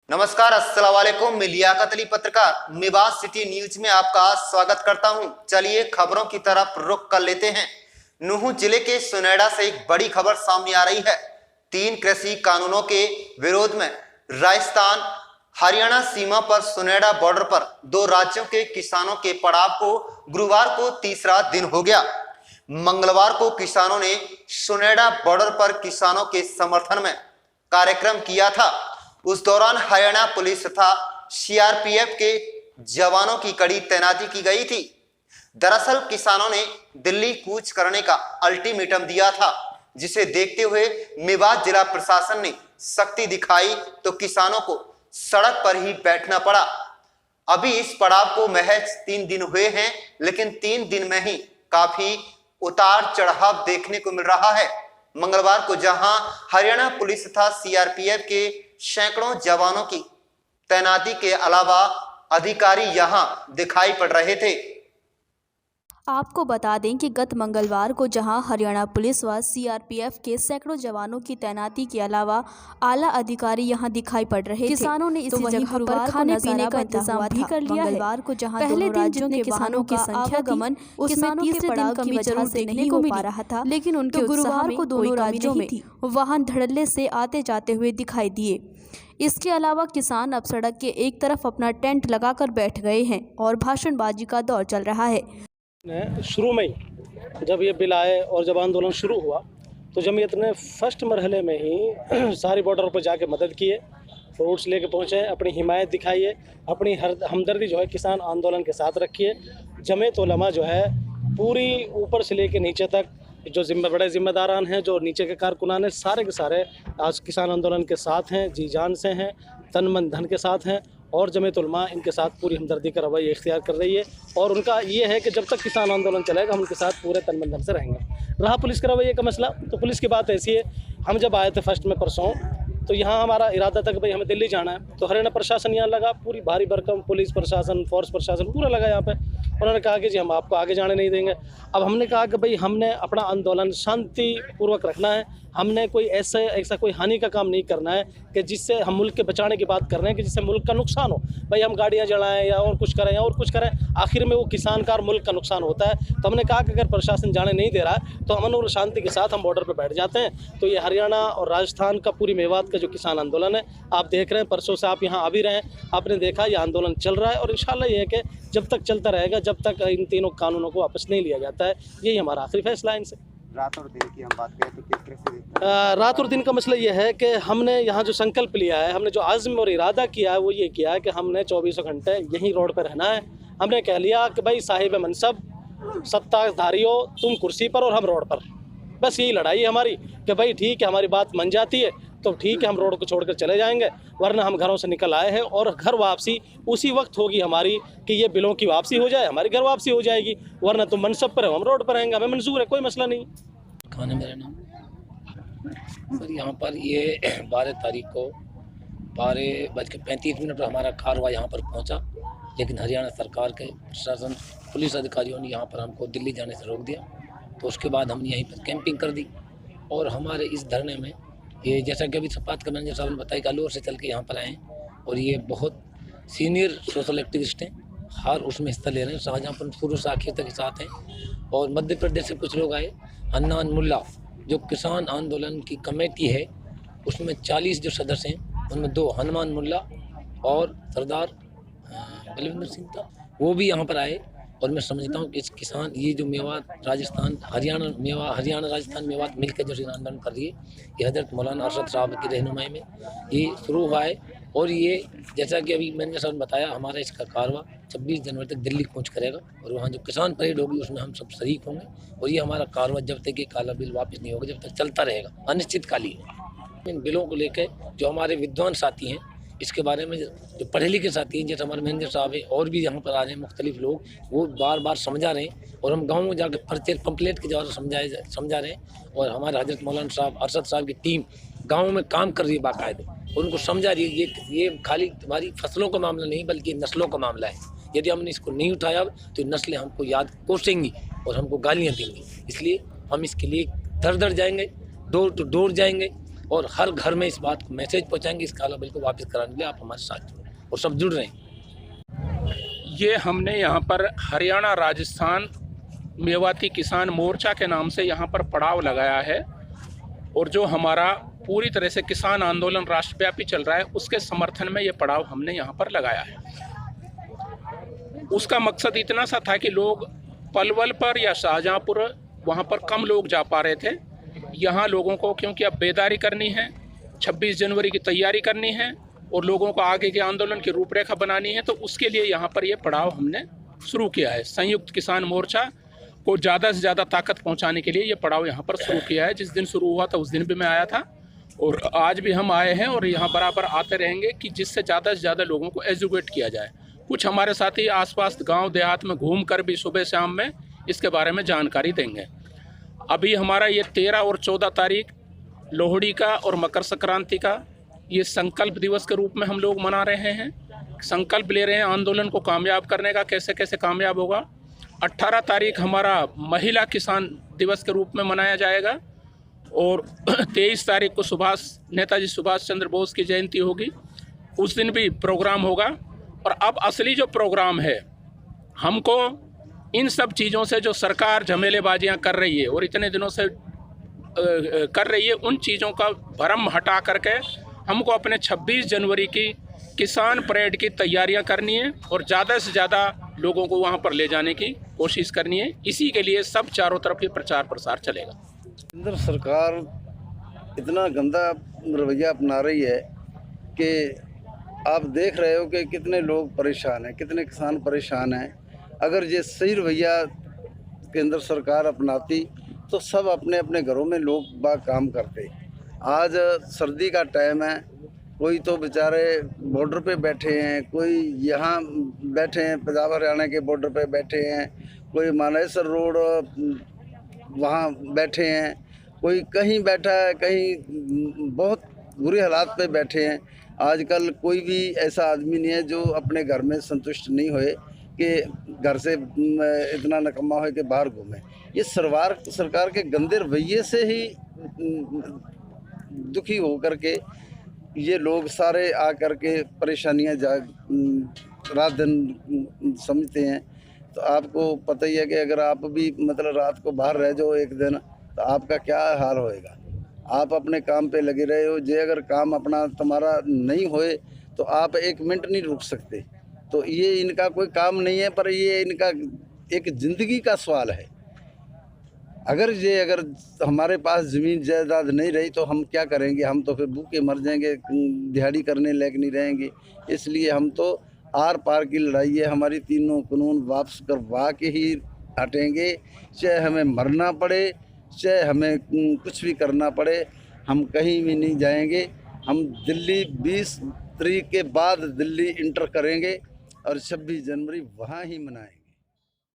नमस्कार, अस्सलाम वालेकुम। मैं लियाकत अली पत्रकार मेवात सिटी न्यूज में आपका स्वागत करता हूं। चलिए खबरों की तरफ रुख कर लेते हैं। नूंह जिले के सुनेड़ा से एक बड़ी खबर सामने आ रही है। 3 कृषि कानूनों के विरोध में राजस्थान हरियाणा सीमा पर सुनेड़ा बॉर्डर पर 2 राज्यों के किसानों के पड़ाव को गुरुवार को तीसरा दिन हो गया। मंगलवार को किसानों ने सुनेड़ा बॉर्डर पर किसानों के समर्थन में कार्यक्रम किया था। उस दौरान हरियाणा पुलिस तथा सीआरपीएफ के जवानों की कड़ी तैनाती की गई थी। दरअसल किसानों ने दिल्ली कूच करने का अल्टीमेटम दिया था, जिसे देखते हुए मेवात जिला प्रशासन ने सख्ती दिखाई तो किसानों को सड़क पर ही बैठना पड़ा। अभी इस पड़ाव को महज 3 दिन हुए हैं, लेकिन 3 दिन में ही काफी उतार चढ़ाव देखने को मिल रहा है। मंगलवार को जहां हरियाणा पुलिस तथा सीआरपीएफ के सैकड़ों जवानों की तैनाती के अलावा अधिकारी यहां दिखाई पड़ रहे थे। आपको बता दें कि गत मंगलवार को जहां हरियाणा पुलिस व सीआरपीएफ के सैकड़ों जवानों की तैनाती के अलावा आला अधिकारी यहां दिखाई पड़ रहे थे। किसानों ने इसी जगह पर खाने पीने का इंतजाम भी कर लिया है। मंगलवार को जहां पहले दिन जितने किसानों की संख्या गमन उसमें तीसरे दिन की वजह से नहीं हो पा रहा था, लेकिन उनके गुरुवार को दोनों राज्यों में वाहन धड़ल्ले से आते जाते हुए दिखाई दिए। इसके अलावा किसान अब सड़क के एक तरफ अपना टेंट लगाकर बैठ गए हैं और भाषणबाजी का दौर चल रहा है। शुरू में ही जब ये बिल आए और जब आंदोलन शुरू हुआ तो जमीयत ने फर्स्ट मरहले में ही सारी बॉर्डर पर जाके मदद किए, फ्रूट्स लेके पहुँचे, अपनी हिमायत दिखाई है, अपनी हमदर्दी जो है किसान आंदोलन के साथ रखी है। जमीयत उलमा जो है पूरी ऊपर से लेके नीचे तक जो बड़े जिम्मेदारान हैं, जो नीचे के कारकुनान हैं, सारे के सारे आज किसान आंदोलन के साथ हैं, जी जान से हैं, तन मन धन के साथ हैं और जमीयत उलमा इनके साथ पूरी हमदर्दी का रवैया इख्तियार कर रही है। और उनका ये है कि जब तक किसान आंदोलन चलेगा हम उनके साथ पूरे तन मन धन से रहेंगे। रहा पुलिस का रवैये का मसला, तो पुलिस की बात ऐसी है, हम जब आए थे फर्स्ट में परसों तो यहाँ हमारा इरादा था कि भाई हमें दिल्ली जाना है, तो हरियाणा प्रशासन यहाँ लगा, पूरी भारी भरकम पुलिस प्रशासन, फोर्स प्रशासन पूरा लगा यहाँ पे। उन्होंने कहा कि जी हम आपको आगे जाने नहीं देंगे। अब हमने कहा कि भाई हमने अपना आंदोलन शांतिपूर्वक रखना है, हमने कोई ऐसा कोई हानि का काम नहीं करना है कि जिससे हम मुल्क के बचाने की बात कर रहे हैं कि जिससे मुल्क का नुकसान हो। भाई हम गाड़ियाँ जलाएं या और कुछ करें या और कुछ करें, आखिर में वो किसान का और मुल्क का नुकसान होता है। तो हमने कहा कि अगर प्रशासन जाने नहीं दे रहा है तो अमन और शांति के साथ हम बॉर्डर पर बैठ जाते हैं। तो ये हरियाणा और राजस्थान का पूरी मेवात का जो किसान आंदोलन है, आप देख रहे हैं, परसों से आप यहाँ आ भी रहे हैं, आपने देखा ये आंदोलन चल रहा है और इंशाल्लाह ये है कि जब तक चलता रहेगा, जब तक इन तीनों कानूनों को वापस नहीं लिया जाता है। यही हमारा आखिरी फैसला है इनसे। रात और दिन की हम बात करें तो किस तरह से रात और दिन का मसला ये है कि हमने यहाँ जो संकल्प लिया है, हमने जो आज़्म और इरादा किया है वो ये किया है कि हमने 24 घंटे यहीं रोड पर रहना है। हमने कह लिया कि भाई साहिब मनसब सत्ताधारी हो, तुम कुर्सी पर और हम रोड पर। बस यही लड़ाई है हमारी कि भाई ठीक है, हमारी बात मान जाती है तो ठीक है, हम रोड को छोड़कर चले जाएंगे, वरना हम घरों से निकल आए हैं और घर वापसी उसी वक्त होगी हमारी कि ये बिलों की वापसी हो जाए, हमारी घर वापसी हो जाएगी, वरना तुम मनसब पर हो, हम रोड पर रहेंगे, हमें मंजूर है, कोई मसला नहीं। खान है मेरा नाम सर। यहाँ पर ये 12 तारीख को 12:35 पर हमारा कारवा यहाँ पर पहुँचा, लेकिन हरियाणा सरकार के प्रशासन पुलिस अधिकारियों ने यहाँ पर हमको दिल्ली जाने से रोक दिया। तो उसके बाद हमने यहीं पर कैंपिंग कर दी और हमारे इस धरने में ये जैसा कि अभी सपात का मैनेजर साहब ने बताया कि अलोर से चल के यहाँ पर आए हैं और ये बहुत सीनियर सोशल एक्टिविस्ट हैं, हर उसमें हिस्सा ले रहे हैं। शाहजहाँपुर शुरू से आखिर तक के साथ हैं और मध्य प्रदेश से कुछ लोग आए। हन्नान मुल्ला जो किसान आंदोलन की कमेटी है उसमें 40 जो सदस्य हैं, उनमें 2 हनुमान मुल्ला और सरदार बलविंदर सिंह था, वो भी यहाँ पर आए। और मैं समझता हूँ कि इस किसान ये जो मेवात राजस्थान हरियाणा राजस्थान मेवात मिलकर जो आंदोलन कर रही है, ये हज़रत मौलाना अरशद साहब की रहनुमाई में ये शुरू हुआ है। और ये जैसा कि अभी मैंने साहब ने बताया, हमारा इसका कारवा 26 जनवरी तक दिल्ली पहुँच करेगा और वहाँ जो किसान परेड होगी उसमें हम सब शरीक होंगे। और ये हमारा कारवा जब तक ये काला बिल वापस नहीं होगा जब तक चलता रहेगा, अनिश्चितकालीन। इन बिलों को लेकर जो हमारे विद्वान साथी हैं, इसके बारे में जो पढ़े लिखे साथी हैं, जैसे हमारे मैनेजर साहब है और भी यहाँ पर आ रहे हैं मुख्तलिफ लोग, वो बार बार समझा रहे हैं और हम गाँव में जाकर पर्चे पम्पलेट के द्वारा समझा रहे हैं। और हमारे हजरत मौलाना साहब अरशद साहब की टीम गाँव में काम कर रही है बाकायदे, और उनको समझा रही है ये खाली हमारी फसलों का मामला नहीं बल्कि नस्लों का मामला है। यदि हमने इसको नहीं उठाया तो नस्लें हमको याद कोसेंगी और हमको गालियाँ देंगी। इसलिए हम इसके लिए दर दर जाएंगे, डोर टू डोर जाएंगे, और हर घर में इस बात को मैसेज पहुंचाएंगे, इस काला बिल को वापस कराने के लिए आप हमारे साथ जुड़े और सब जुड़ रहे हैं। ये हमने यहाँ पर हरियाणा राजस्थान मेवाती किसान मोर्चा के नाम से यहाँ पर पड़ाव लगाया है, और जो हमारा पूरी तरह से किसान आंदोलन राष्ट्रव्यापी चल रहा है उसके समर्थन में ये पड़ाव हमने यहाँ पर लगाया है। उसका मकसद इतना सा था कि लोग पलवल पर या शाहजहाँपुर वहाँ पर कम लोग जा पा रहे थे। यहाँ लोगों को क्योंकि अब बेदारी करनी है, 26 जनवरी की तैयारी करनी है और लोगों को आगे के आंदोलन की रूपरेखा बनानी है, तो उसके लिए यहाँ पर ये पड़ाव हमने शुरू किया है। संयुक्त किसान मोर्चा को ज़्यादा से ज़्यादा ताकत पहुँचाने के लिए ये पड़ाव यहाँ पर शुरू किया है। जिस दिन शुरू हुआ था उस दिन भी मैं आया था और आज भी हम आए हैं और यहाँ बराबर आते रहेंगे कि जिससे ज़्यादा से ज़्यादा लोगों को एजुकेट किया जाए। कुछ हमारे साथी आसपास गांव देहात में घूम कर भी सुबह शाम में इसके बारे में जानकारी देंगे। अभी हमारा ये 13 और 14 तारीख लोहड़ी का और मकर संक्रांति का ये संकल्प दिवस के रूप में हम लोग मना रहे हैं। संकल्प ले रहे हैं आंदोलन को कामयाब करने का, कैसे कैसे कामयाब होगा। 18 तारीख हमारा महिला किसान दिवस के रूप में मनाया जाएगा और 23 तारीख को नेताजी सुभाष चंद्र बोस की जयंती होगी, उस दिन भी प्रोग्राम होगा। और अब असली जो प्रोग्राम है, हमको इन सब चीज़ों से जो सरकार झमेलेबाजियां कर रही है और इतने दिनों से कर रही है, उन चीज़ों का भरम हटा करके हमको अपने 26 जनवरी की किसान परेड की तैयारियां करनी है और ज़्यादा से ज़्यादा लोगों को वहां पर ले जाने की कोशिश करनी है। इसी के लिए सब चारों तरफ ये प्रचार प्रसार चलेगा। केंद्र सरकार इतना गंदा रवैया अपना रही है कि आप देख रहे हो कि कितने लोग परेशान हैं, कितने किसान परेशान हैं। अगर ये सही रवैया केंद्र सरकार अपनाती तो सब अपने अपने घरों में लोग बाग काम करते। आज सर्दी का टाइम है, कोई तो बेचारे बॉर्डर पे बैठे हैं, कोई यहाँ बैठे हैं पंजाब हरियाणा के बॉर्डर पे बैठे हैं, कोई मानेसर रोड वहाँ बैठे हैं, कोई कहीं बैठा है, कहीं बहुत बुरे हालात पे बैठे हैं। आजकल कोई भी ऐसा आदमी नहीं है जो अपने घर में संतुष्ट नहीं होए कि घर से इतना नकम्मा हो कि बाहर घूमे। ये सरकार के गंदे रवैये से ही दुखी हो करके ये लोग सारे आ करके परेशानियां रात दिन समझते हैं। तो आपको पता ही है कि अगर आप भी मतलब रात को बाहर रह जाओ एक दिन तो आपका क्या हाल होएगा। आप अपने काम पे लगे रहे हो, जे अगर काम अपना तुम्हारा नहीं होए तो आप एक मिनट नहीं रुक सकते। तो ये इनका कोई काम नहीं है, पर ये इनका एक ज़िंदगी का सवाल है। अगर हमारे पास ज़मीन जायदाद नहीं रही तो हम क्या करेंगे? हम तो फिर भूखे मर जाएंगे, दिहाड़ी करने लायक नहीं रहेंगे। इसलिए हम तो आर पार की लड़ाई है, हमारी तीनों कानून वापस करवा के ही हटेंगे, चाहे हमें मरना पड़े, चाहे हमें कुछ भी करना पड़े, हम कहीं भी नहीं जाएंगे। हम दिल्ली 20 तारीख के बाद दिल्ली इंटर करेंगे और 26 जनवरी वहाँ ही मनाएंगे।